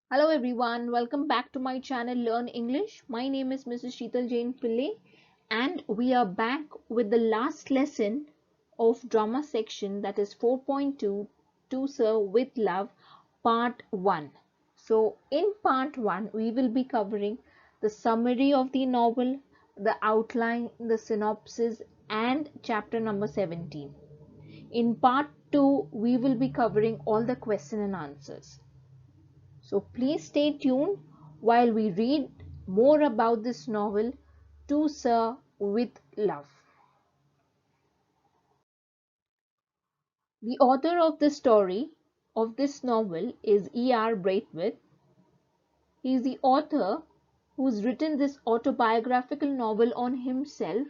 Hello everyone, welcome back to my channel Learn English. My name is Mrs. Sheetal Jain Pillai and we are back with the last lesson of drama section, that is 4.2 To Serve with Love part 1. So in part 1 we will be covering the summary of the novel, the outline, the synopsis and chapter number 17. In part 2 we will be covering all the question and answers. So please stay tuned while we read more about this novel, To Sir with Love. The author of the story of this novel is E.R. Braithwaite. He is the author who's written this autobiographical novel on himself,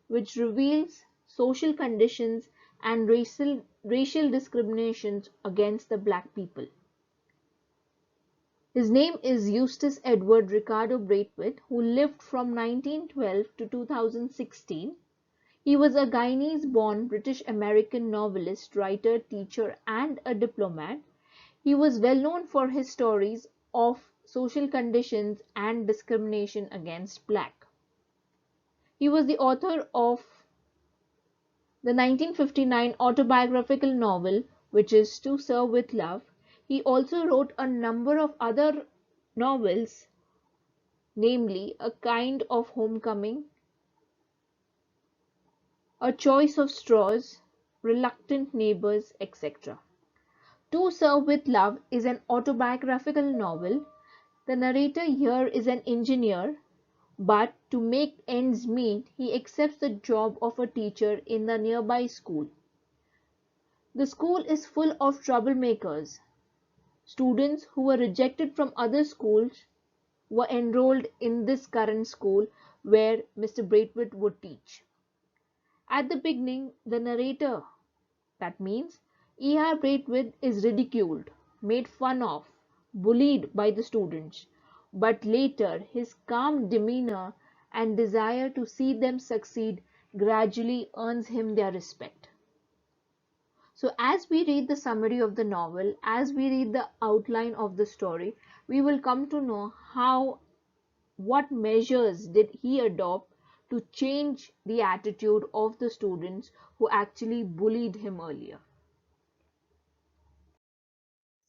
which reveals social conditions and racial discriminations against the black people. His name is Eustace Edward Ricardo Braithwaite, who lived from 1912 to 2016. He was a Guyanese-born British-American novelist, writer, teacher, and a diplomat. He was well known for his stories of social conditions and discrimination against black. He was the author of the 1959 autobiographical novel, which is To Serve with Love. He also wrote a number of other novels, namely A Kind of Homecoming, A Choice of Straws, Reluctant Neighbors, etc. To Serve with Love is an autobiographical novel. The narrator here is an engineer, but to make ends meet, he accepts the job of a teacher in the nearby school. The school is full of troublemakers. Students who were rejected from other schools were enrolled in this current school where Mr. Braithwaite would teach. At the beginning, the narrator, that means E.R. Braithwaite, is ridiculed, made fun of, bullied by the students, but later his calm demeanor and desire to see them succeed gradually earns him their respect. So as we read the summary of the novel, as we read the outline of the story, we will come to know what measures did he adopt to change the attitude of the students who actually bullied him earlier.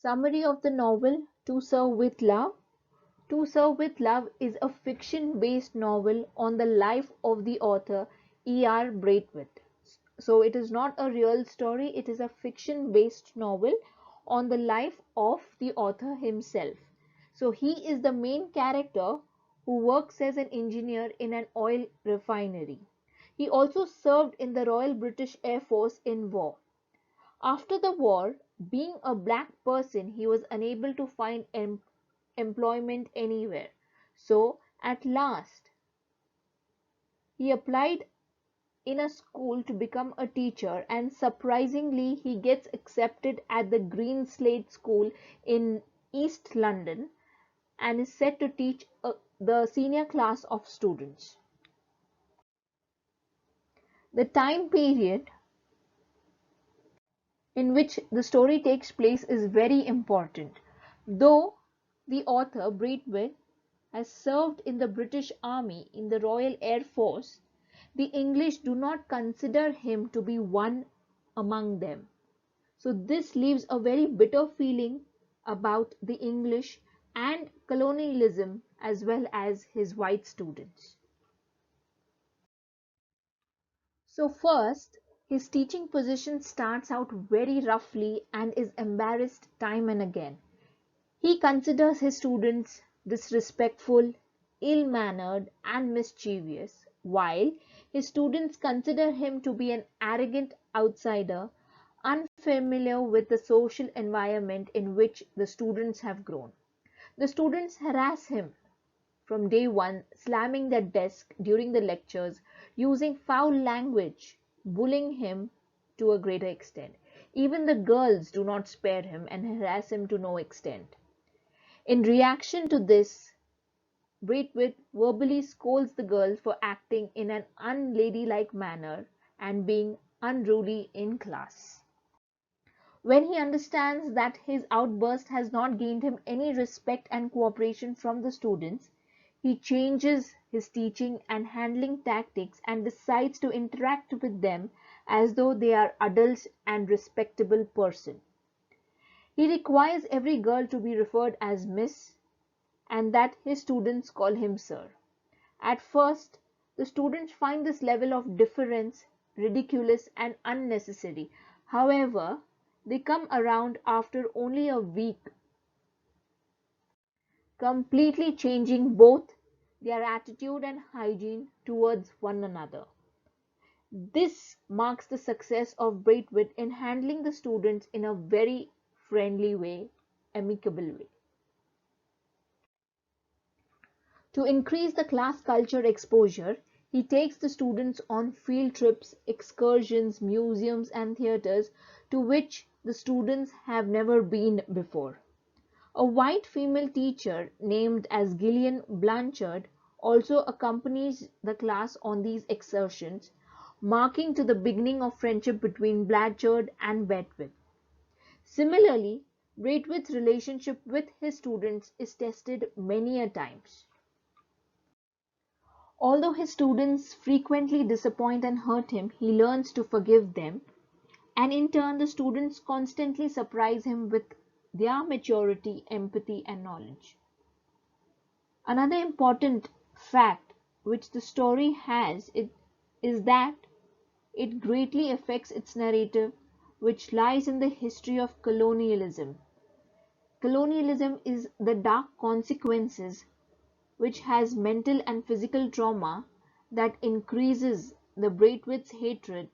Summary of the novel To Serve with Love. To Serve with Love is a fiction-based novel on the life of the author E.R. Braithwaite. So it is not a real story, it is a fiction-based novel on the life of the author himself. So he is the main character who works as an engineer in an oil refinery. He also served in the Royal British Air Force in war. After the war, being a black person, he was unable to find employment anywhere. So at last, he applied in a school to become a teacher, and surprisingly he gets accepted at the Green Slate School in East London and is set to teach the senior class of students. The time period in which the story takes place is very important. Though the author, Braithwaite, has served in the British Army in the Royal Air Force, the English do not consider him to be one among them. So this leaves a very bitter feeling about the English and colonialism as well as his white students. So first, his teaching position starts out very roughly and is embarrassed time and again. He considers his students disrespectful, ill-mannered and mischievous, while his students consider him to be an arrogant outsider, unfamiliar with the social environment in which the students have grown. The students harass him from day one, slamming their desk during the lectures, using foul language, bullying him to a greater extent. Even the girls do not spare him and harass him to no extent. In reaction to this, Braithwaite verbally scolds the girls for acting in an unladylike manner and being unruly in class. When he understands that his outburst has not gained him any respect and cooperation from the students, he changes his teaching and handling tactics and decides to interact with them as though they are adults and respectable persons. He requires every girl to be referred as Miss and that his students call him Sir. At first, the students find this level of deference ridiculous and unnecessary. However, they come around after only a week, completely changing both their attitude and hygiene towards one another. This marks the success of Braithwaite in handling the students in a very friendly way, amicable way. To increase the class culture exposure, he takes the students on field trips, excursions, museums, and theatres to which the students have never been before. A white female teacher named as Gillian Blanchard also accompanies the class on these excursions, marking to the beginning of friendship between Blanchard and Braithwaite. Similarly, Braithwaite's relationship with his students is tested many a times. Although his students frequently disappoint and hurt him, he learns to forgive them, and in turn the students constantly surprise him with their maturity, empathy, and knowledge. Another important fact which the story has is that it greatly affects its narrative, which lies in the history of colonialism. Colonialism is the dark consequences which has mental and physical trauma that increases the Braithwaite's hatred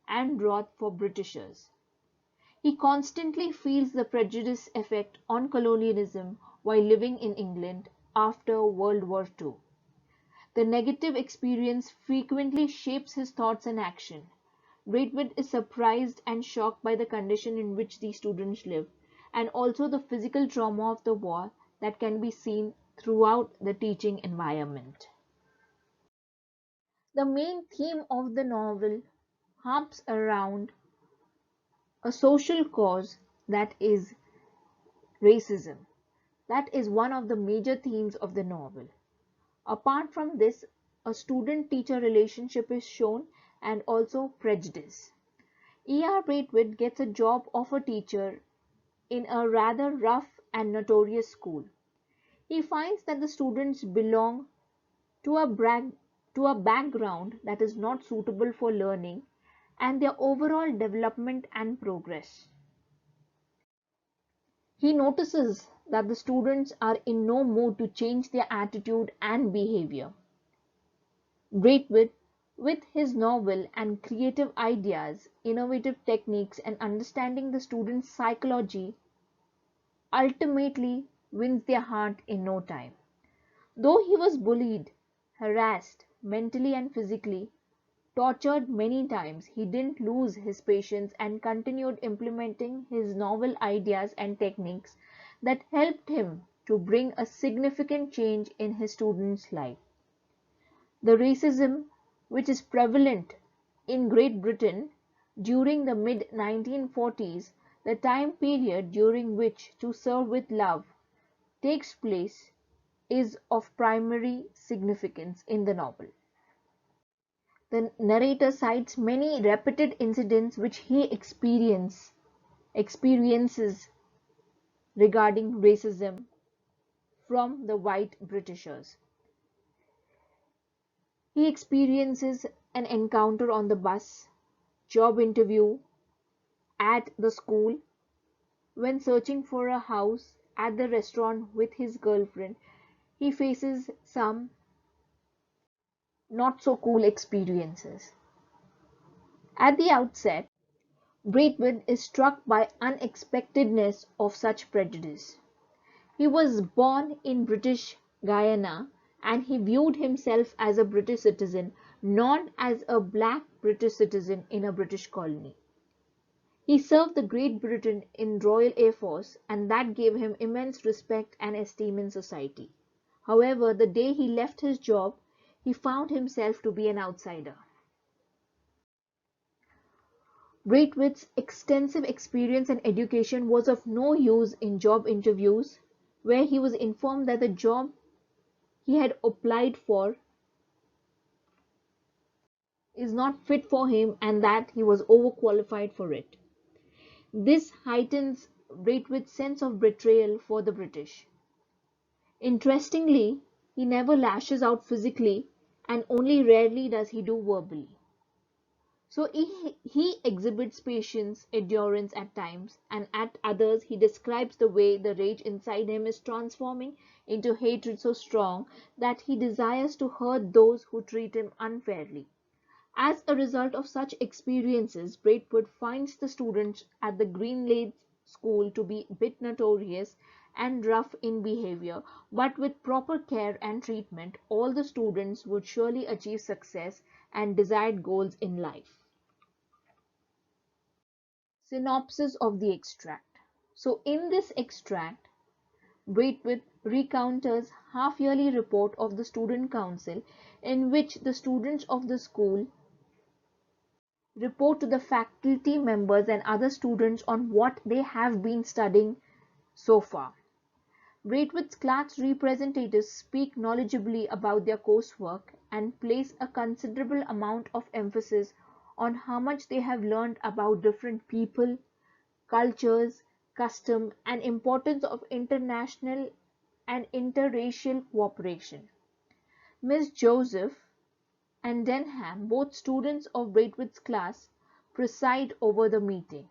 and wrath for Britishers. He constantly feels the prejudice effect on colonialism while living in England after World War II. The negative experience frequently shapes his thoughts and action. Braithwaite is surprised and shocked by the condition in which these students live, and also the physical trauma of the war that can be seen throughout the teaching environment. The main theme of the novel harps around a social cause, that is racism. That is one of the major themes of the novel. Apart from this, a student-teacher relationship is shown and also prejudice. E.R. Braithwaite gets a job of a teacher in a rather rough and notorious school. He finds that the students belong to to a background that is not suitable for learning and their overall development and progress. He notices that the students are in no mood to change their attitude and behavior. Braithwaite, with his novel and creative ideas, innovative techniques, and understanding the students' psychology, ultimately wins their heart in no time. Though he was bullied, harassed, mentally and physically, tortured many times, he didn't lose his patience and continued implementing his novel ideas and techniques that helped him to bring a significant change in his students' life. The racism which is prevalent in Great Britain during the mid-1940s, the time period during which To Serve with Love takes place, is of primary significance in the novel. The narrator cites many repeated incidents which he experiences regarding racism from the white Britishers. He experiences an encounter on the bus, job interview, at the school, when searching for a house, at the restaurant with his girlfriend. He faces some not so cool experiences. At the outset, Braithwaite is struck by unexpectedness of such prejudice. He was born in British Guyana and he viewed himself as a British citizen, not as a black British citizen in a British colony. He served the Great Britain in Royal Air Force and that gave him immense respect and esteem in society. However, the day he left his job, he found himself to be an outsider. Braithwaite's extensive experience and education was of no use in job interviews, where he was informed that the job he had applied for is not fit for him and that he was overqualified for it. This heightens Braithwaite's sense of betrayal for the British. Interestingly, he never lashes out physically and only rarely does he do verbally. So he exhibits patience, endurance at times, and at others he describes the way the rage inside him is transforming into hatred so strong that he desires to hurt those who treat him unfairly. As a result of such experiences, Braithwaite finds the students at the Greenlanes School to be a bit notorious and rough in behavior, but with proper care and treatment, all the students would surely achieve success and desired goals in life. Synopsis of the extract. So in this extract, Braithwaite recounts half-yearly report of the Student Council in which the students of the school report to the faculty members and other students on what they have been studying so far. Braithwaite's class representatives speak knowledgeably about their coursework and place a considerable amount of emphasis on how much they have learned about different people, cultures, custom, and importance of international and interracial cooperation. Miss Joseph and Denham, both students of Braithwaite's class, preside over the meeting.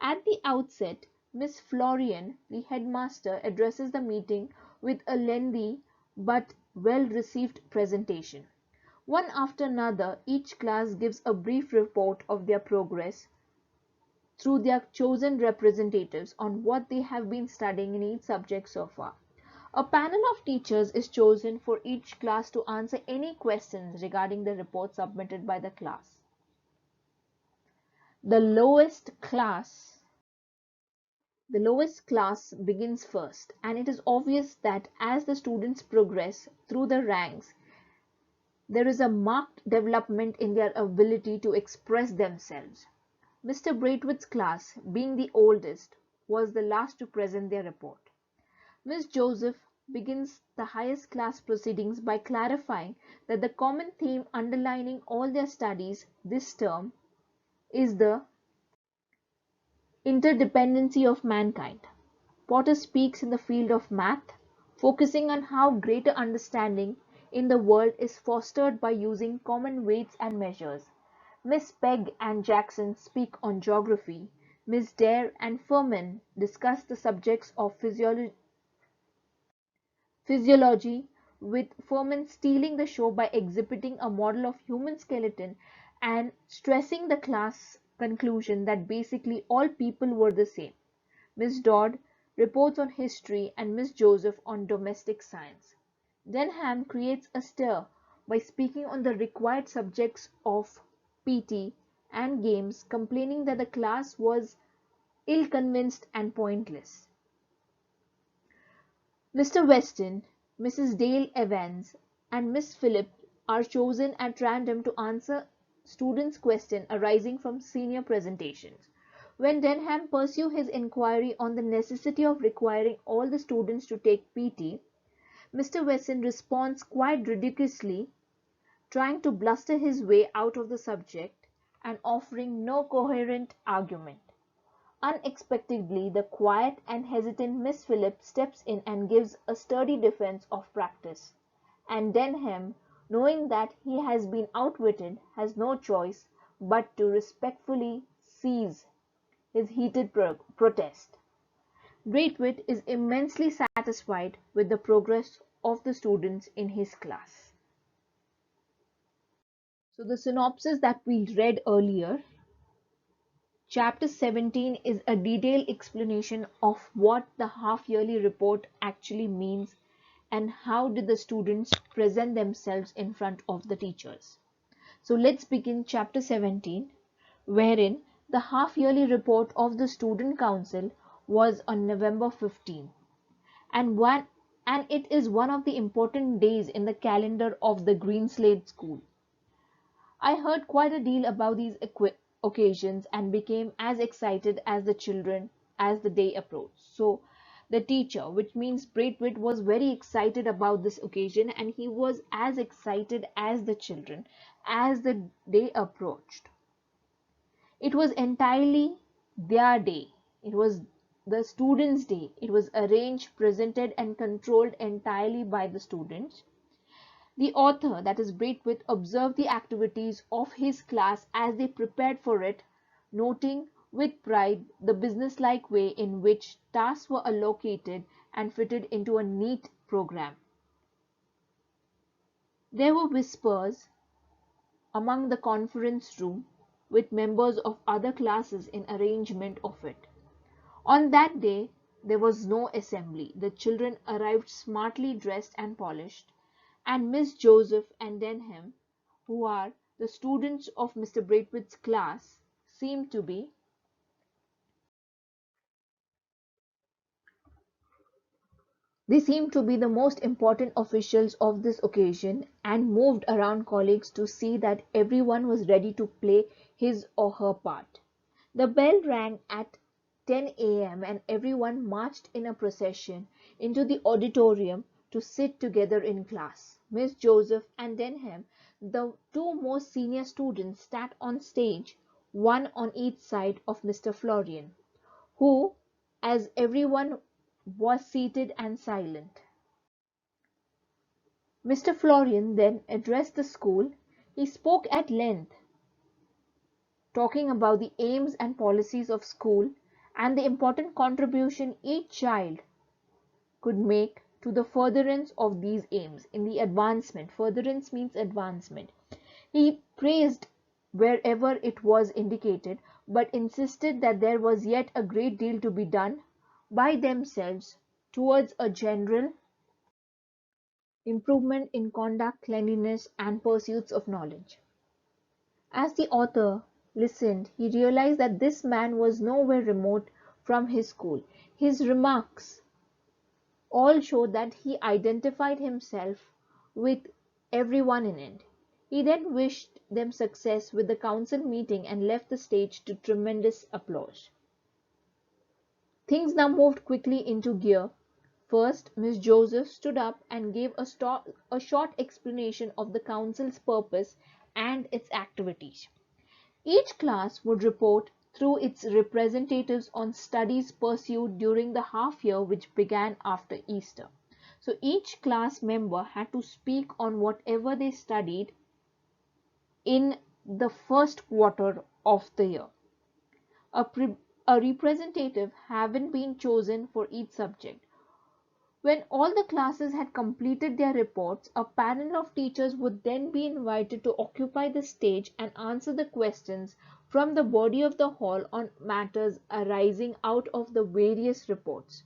At the outset, Miss Florian, the headmaster, addresses the meeting with a lengthy but well-received presentation. One after another, each class gives a brief report of their progress through their chosen representatives on what they have been studying in each subject so far. A panel of teachers is chosen for each class to answer any questions regarding the report submitted by the class. The lowest class begins first, and it is obvious that as the students progress through the ranks, there is a marked development in their ability to express themselves. Mr. Braithwaite's class, being the oldest, was the last to present their report. Miss Joseph begins the highest class proceedings by clarifying that the common theme underlining all their studies this term is the interdependency of mankind. Potter speaks in the field of math, focusing on how greater understanding in the world is fostered by using common weights and measures. Miss Pegg and Jackson speak on geography. Miss Dare and Furman discuss the subjects of physiology, with Furman stealing the show by exhibiting a model of human skeleton and stressing the class conclusion that basically all people were the same. Miss Dodd reports on history and Miss Joseph on domestic science. Denham creates a stir by speaking on the required subjects of PT and games, complaining that the class was ill-convinced and pointless. Mr. Weston, Mrs. Dale Evans, and Miss Phillip are chosen at random to answer students' questions arising from senior presentations. When Denham pursues his inquiry on the necessity of requiring all the students to take PT, Mr. Weston responds quite ridiculously, trying to bluster his way out of the subject and offering no coherent argument. Unexpectedly, the quiet and hesitant Miss Phillip steps in and gives a sturdy defense of practice, and Denham, knowing that he has been outwitted, has no choice but to respectfully cease his heated protest. Braithwaite is immensely satisfied with the progress of the students in his class. So the synopsis that we read earlier, Chapter 17 is a detailed explanation of what the half-yearly report actually means and how did the students present themselves in front of the teachers. So let's begin Chapter 17, wherein the half-yearly report of the Student Council was on November 15, and it is one of the important days in the calendar of the Greenslade School. I heard quite a deal about these occasions and became as excited as the children as the day approached. So the teacher, which means Braithwaite, was very excited about this occasion, and he was as excited as the children as the day approached. It was entirely their day. It was the students' day. It was arranged, presented, and controlled entirely by the students. The author, that is Braithwaite, observed the activities of his class as they prepared for it, noting with pride the businesslike way in which tasks were allocated and fitted into a neat program. There were whispers among the conference room with members of other classes in arrangement of it. On that day there was no assembly. The children arrived smartly dressed and polished, and Miss Joseph and Denham, who are the students of Mr. Braithwaite's class, seemed to be the most important officials of this occasion, and moved around colleagues to see that everyone was ready to play his or her part. The bell rang at 10 a.m. and everyone marched in a procession into the auditorium to sit together in class. Miss Joseph and Denham, the two most senior students, sat on stage, one on each side of Mr. Florian, who, as everyone was seated and silent. Mr. Florian then addressed the school. He spoke at length, talking about the aims and policies of school and the important contribution each child could make to the furtherance of these aims in the advancement. Furtherance means advancement. He praised wherever it was indicated, but insisted that there was yet a great deal to be done by themselves towards a general improvement in conduct, cleanliness, and pursuits of knowledge. As the author listened, he realized that this man was nowhere remote from his school. His remarks all showed that he identified himself with everyone in it. He then wished them success with the council meeting and left the stage to tremendous applause. Things now moved quickly into gear. First, Miss Joseph stood up and gave a short explanation of the council's purpose and its activities. Each class would report through its representatives on studies pursued during the half year which began after Easter. So each class member had to speak on whatever they studied in the first quarter of the year. A, a representative having been chosen for each subject. When all the classes had completed their reports, a panel of teachers would then be invited to occupy the stage and answer the questions from the body of the hall on matters arising out of the various reports.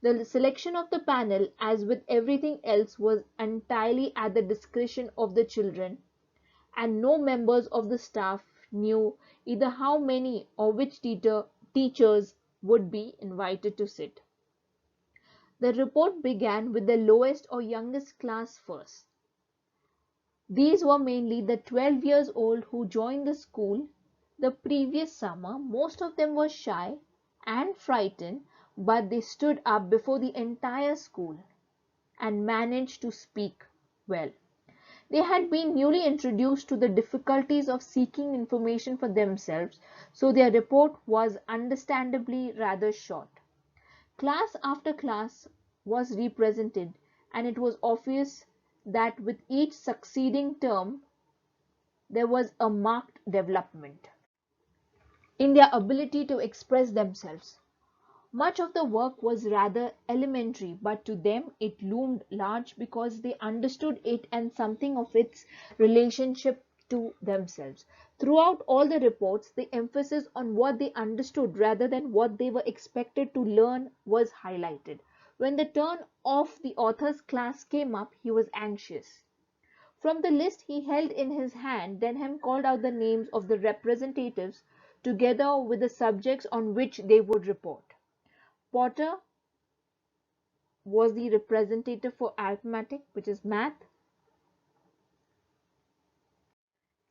The selection of the panel, as with everything else, was entirely at the discretion of the children, and no members of the staff knew either how many or which teachers would be invited to sit. The report began with the lowest or youngest class first. These were mainly the 12 years old who joined the school the previous summer. Most of them were shy and frightened, but they stood up before the entire school and managed to speak well. They had been newly introduced to the difficulties of seeking information for themselves, so their report was understandably rather short. Class after class was represented, and it was obvious that with each succeeding term there was a marked development in their ability to express themselves. Much of the work was rather elementary, but to them it loomed large because they understood it and something of its relationship to themselves. Throughout all the reports, the emphasis on what they understood rather than what they were expected to learn was highlighted. When the turn of the author's class came up, he was anxious. From the list he held in his hand, Denham called out the names of the representatives together with the subjects on which they would report. Potter was the representative for arithmetic, which is math.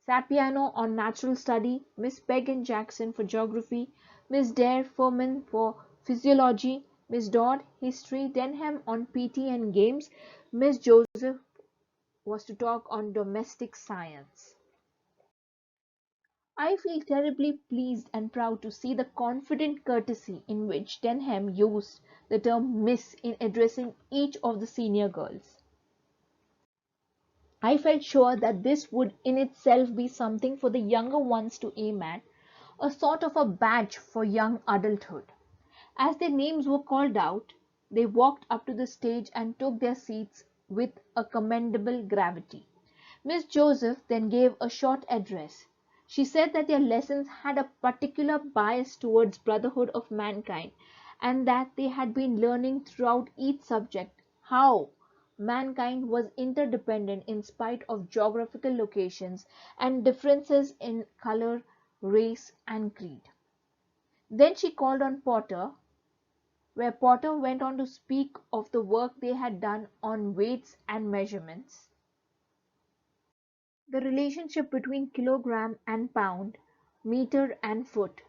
Sapiano on natural study, Miss Peg and Jackson for geography, Miss Dare Furman for physiology, Miss Dodd history, Denham on PT and games, Miss Joseph was to talk on domestic science. I feel terribly pleased and proud to see the confident courtesy in which Denham used the term Miss in addressing each of the senior girls. I felt sure that this would in itself be something for the younger ones to aim at, a sort of a badge for young adulthood. As their names were called out, they walked up to the stage and took their seats with a commendable gravity. Miss Joseph then gave a short address. She said that their lessons had a particular bias towards brotherhood of mankind, and that they had been learning throughout each subject how mankind was interdependent in spite of geographical locations and differences in color, race, and creed. Then she called on Potter, where Potter went on to speak of the work they had done on weights and measurements, the relationship between kilogram and pound, meter and foot.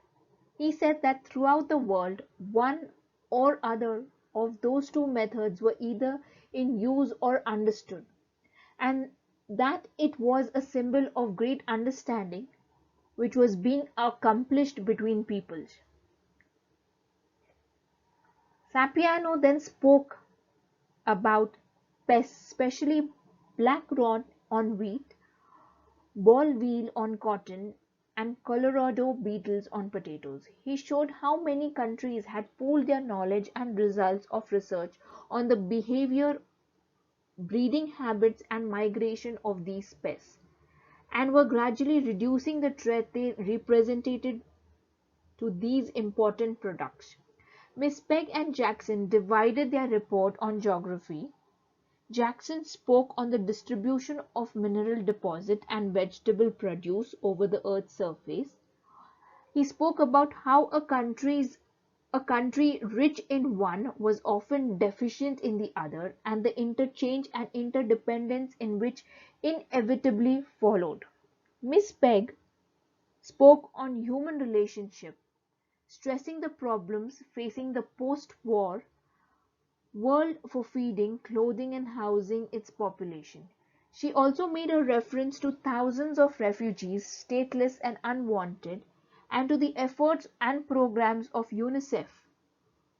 He said that throughout the world, one or other of those two methods were either in use or understood, and that it was a symbol of great understanding which was being accomplished between peoples. Sapiano then spoke about pests, especially black rot on wheat, ball wheel on cotton, and Colorado beetles on potatoes. He showed how many countries had pooled their knowledge and results of research on the behavior, breeding habits, and migration of these pests, and were gradually reducing the threat they represented to these important products. Miss Peg and Jackson divided their report on geography. Jackson spoke on the distribution of mineral deposit and vegetable produce over the Earth's surface. He spoke about how a country rich in one was often deficient in the other, and the interchange and interdependence in which inevitably followed. Miss Peg spoke on human relationship, stressing the problems facing the post-war world for feeding, clothing, and housing its population. She also made a reference to thousands of refugees, stateless and unwanted, and to the efforts and programs of UNICEF.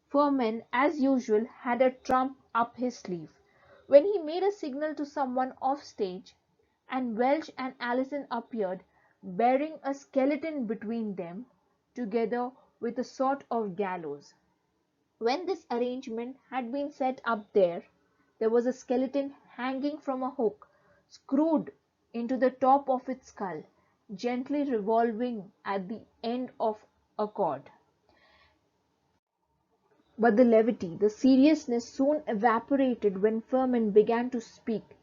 Furman, as usual, had a trump up his sleeve. When he made a signal to someone off stage, and Welch and Allison appeared, bearing a skeleton between them, together with a sort of gallows. When this arrangement had been set up there was a skeleton hanging from a hook, screwed into the top of its skull, gently revolving at the end of a cord. But the levity, the seriousness soon evaporated when Furman began to speak.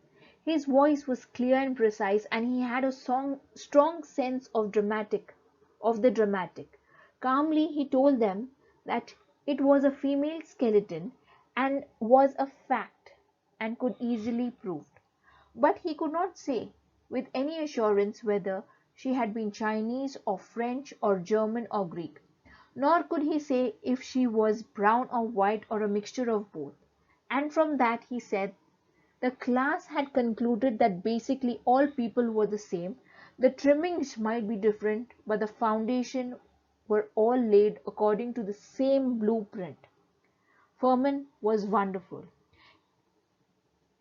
His voice was clear and precise, and he had a strong sense of the dramatic. Calmly he told them that it was a female skeleton and was a fact and could easily proved. But he could not say with any assurance whether she had been Chinese or French or German or Greek. Nor could he say if she was brown or white or a mixture of both. And from that, he said, the class had concluded that basically all people were the same. The trimmings might be different, but the foundation were all laid according to the same blueprint. Furman was wonderful.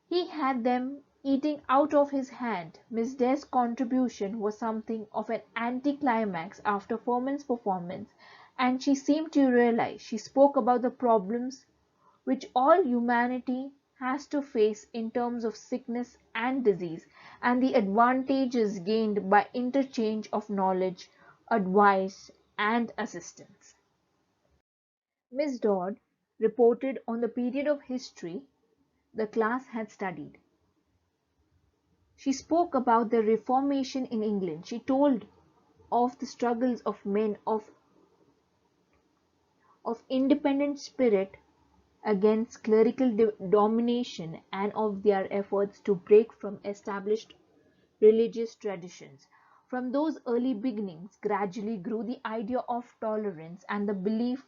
He had them eating out of his hand. Miss Dare's contribution was something of an anticlimax after Furman's performance, and she seemed to realize. She spoke about the problems which all humanity has to face in terms of sickness and disease, and the advantages gained by interchange of knowledge, advice, and assistance. Miss Dodd reported on the period of history the class had studied. She spoke about the Reformation in England. She told of the struggles of men of independent spirit against clerical domination and of their efforts to break from established religious traditions. From those early beginnings gradually grew the idea of tolerance and the beliefs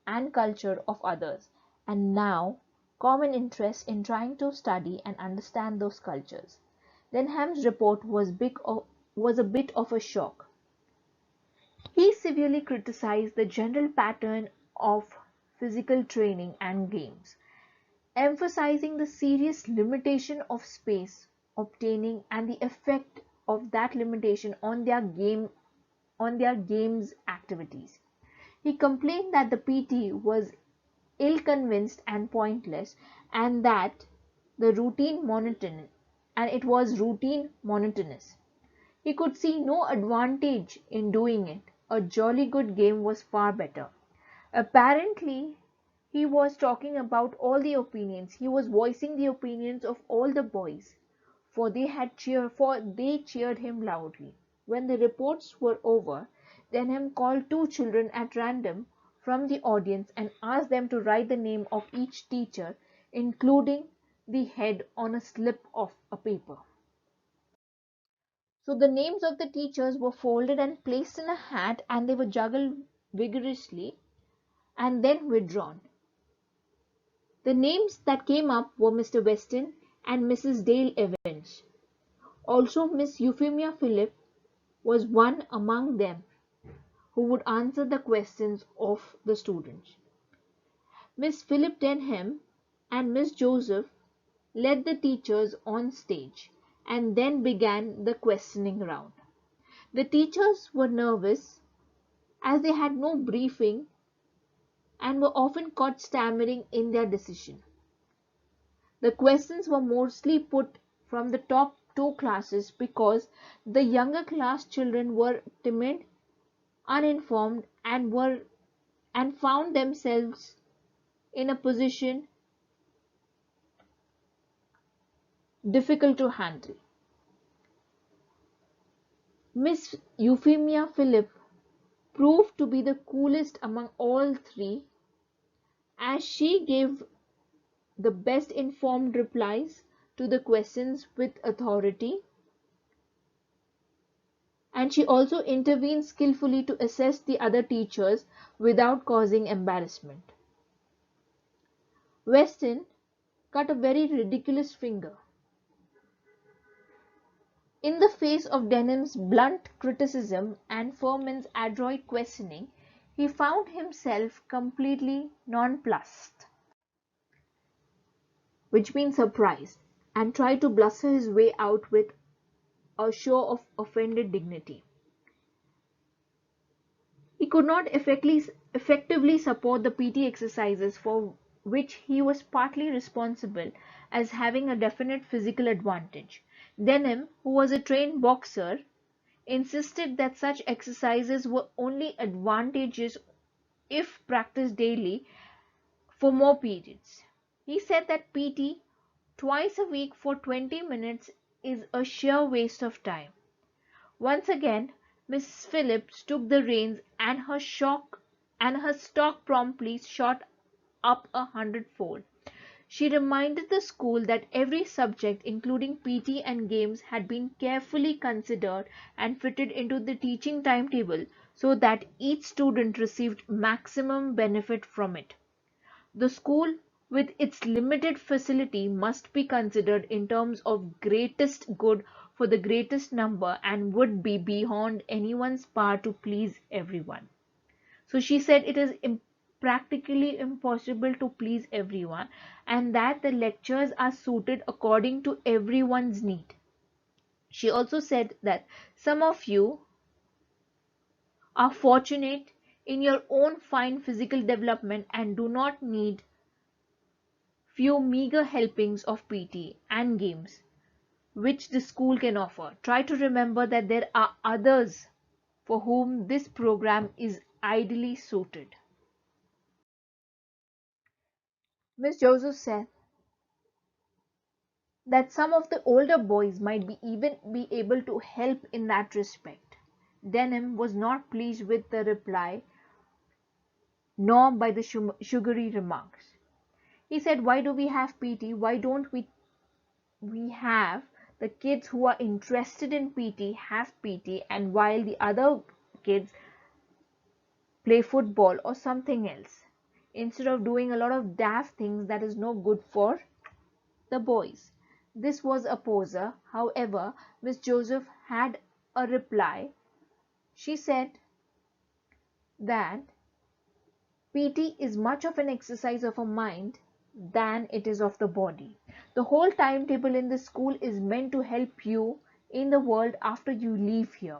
and culture of others, and now common interest in trying to study and understand those cultures. Denham's report was a bit of a shock. He severely criticized the general pattern of physical training and games, emphasizing the serious limitation of space obtaining and the effect of that limitation on their games activities. He complained that the PT was ill-convinced and pointless, and that the routine monotonous and it was routine monotonous. He could see no advantage in doing it. A jolly good game was far better. Apparently, he was talking about all the opinions. He was voicing the opinions of all the boys, for they cheered him loudly. When the reports were over, Denham called two children at random from the audience and asked them to write the name of each teacher, including the head, on a slip of a paper. So the names of the teachers were folded and placed in a hat, and they were juggled vigorously and then withdrawn. The names that came up were Mr. Weston and Mrs. Dale Evans. Also Miss Euphemia Phillip was one among them who would answer the questions of the students. Miss Philip Denham and Miss Joseph led the teachers on stage, and then began the questioning round. The teachers were nervous as they had no briefing and were often caught stammering in their decision. The questions were mostly put from the top two classes because the younger class children were timid, uninformed, and found themselves in a position difficult to handle. Miss Euphemia Phillip proved to be the coolest among all three, as she gave the best informed replies to the questions with authority, and she also intervened skillfully to assess the other teachers without causing embarrassment. Weston cut a very ridiculous finger. In the face of Denham's blunt criticism and Furman's adroit questioning, he found himself completely nonplussed, which means surprised, and tried to bluster his way out with a show of offended dignity. He could not effectively support the PT exercises, for which he was partly responsible, as having a definite physical advantage. Denham, who was a trained boxer, insisted that such exercises were only advantageous if practiced daily for more periods. He said that PT twice a week for 20 minutes is a sheer waste of time. Once again Mrs. Phillips took the reins, and her stock promptly shot up 100-fold. She reminded the school that every subject, including PT and games, had been carefully considered and fitted into the teaching timetable so that each student received maximum benefit from it. The school, with its limited facility, must be considered in terms of greatest good for the greatest number, and would be beyond anyone's power to please everyone. So she said it is practically impossible to please everyone, and that the lectures are suited according to everyone's need. She also said that some of you are fortunate in your own fine physical development and do not need few meager helpings of PT and games which the school can offer. Try to remember that there are others for whom this program is ideally suited. Miss Joseph said that some of the older boys might even be able to help in that respect. Denham was not pleased with the reply, nor by the sugary remarks. He said, "Why do we have PT? Why don't we have the kids who are interested in PT have PT, and while the other kids play football or something else, instead of doing a lot of daft things that is no good for the boys. This was a poser. However, Miss Joseph had a reply. She said that PT is much of an exercise of a mind than it is of the body. The whole timetable in the school is meant to help you in the world after you leave here.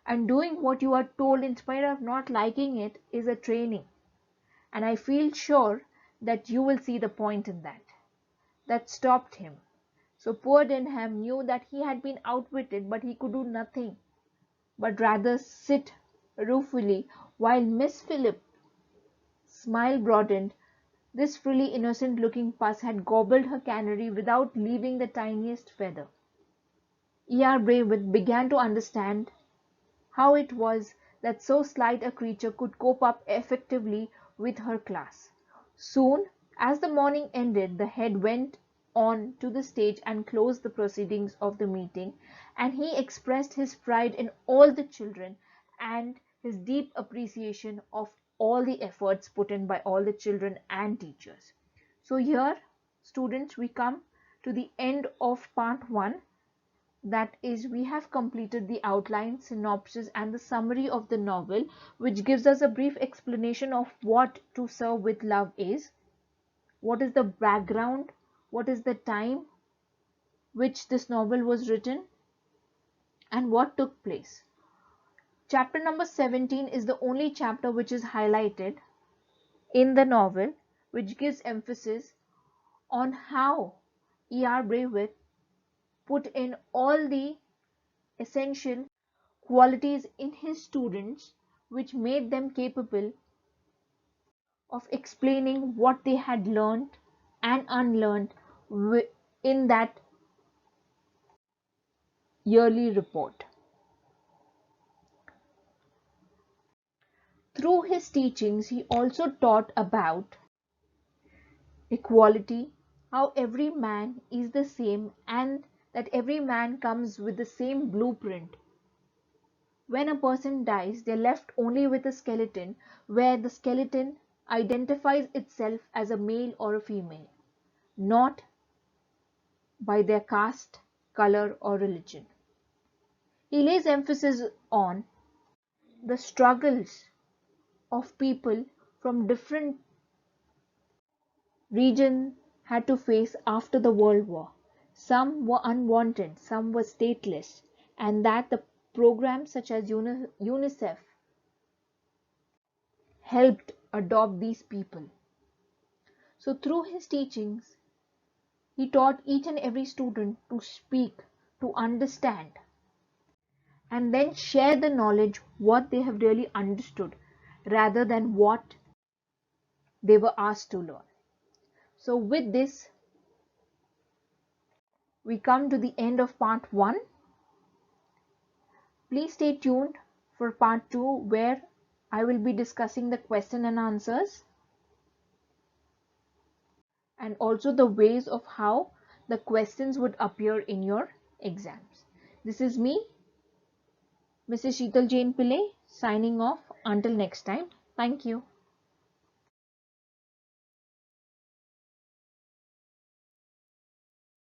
And doing what you are told in spite of not liking it is a training. And I feel sure that you will see the point in that. That stopped him. So poor Denham knew that he had been outwitted, but he could do nothing but rather sit ruefully while Miss Philip's smile broadened. This frilly, innocent-looking puss had gobbled her canary without leaving the tiniest feather. E.R. Braywood began to understand how it was that so slight a creature could cope up effectively with her class. Soon, as the morning ended, the head went on to the stage and closed the proceedings of the meeting, and he expressed his pride in all the children and his deep appreciation of all the efforts put in by all the children and teachers. So here, students, we come to the end of part 1. That is, we have completed the outline, synopsis and the summary of the novel, which gives us a brief explanation of what To Serve with Love is, what is the background, what is the time which this novel was written, and what took place. Chapter number 17 is the only chapter which is highlighted in the novel, which gives emphasis on how E.R. Braywood put in all the essential qualities in his students which made them capable of explaining what they had learned and unlearned in that yearly report. Through his teachings, he also taught about equality, how every man is the same and that every man comes with the same blueprint. When a person dies, they are left only with a skeleton, where the skeleton identifies itself as a male or a female, not by their caste, color, or religion. He lays emphasis on the struggles of people from different regions had to face after the World War. Some were unwanted, some were stateless, and that the programs such as UNICEF helped adopt these people. So through his teachings, he taught each and every student to speak, to understand, and then share the knowledge what they have really understood rather than what they were asked to learn. So with this, we come to the end of part 1. Please stay tuned for part 2, where I will be discussing the question and answers and also the ways of how the questions would appear in your exams. This is me, Mrs. Sheetal Jane Pillai, signing off until next time. Thank you.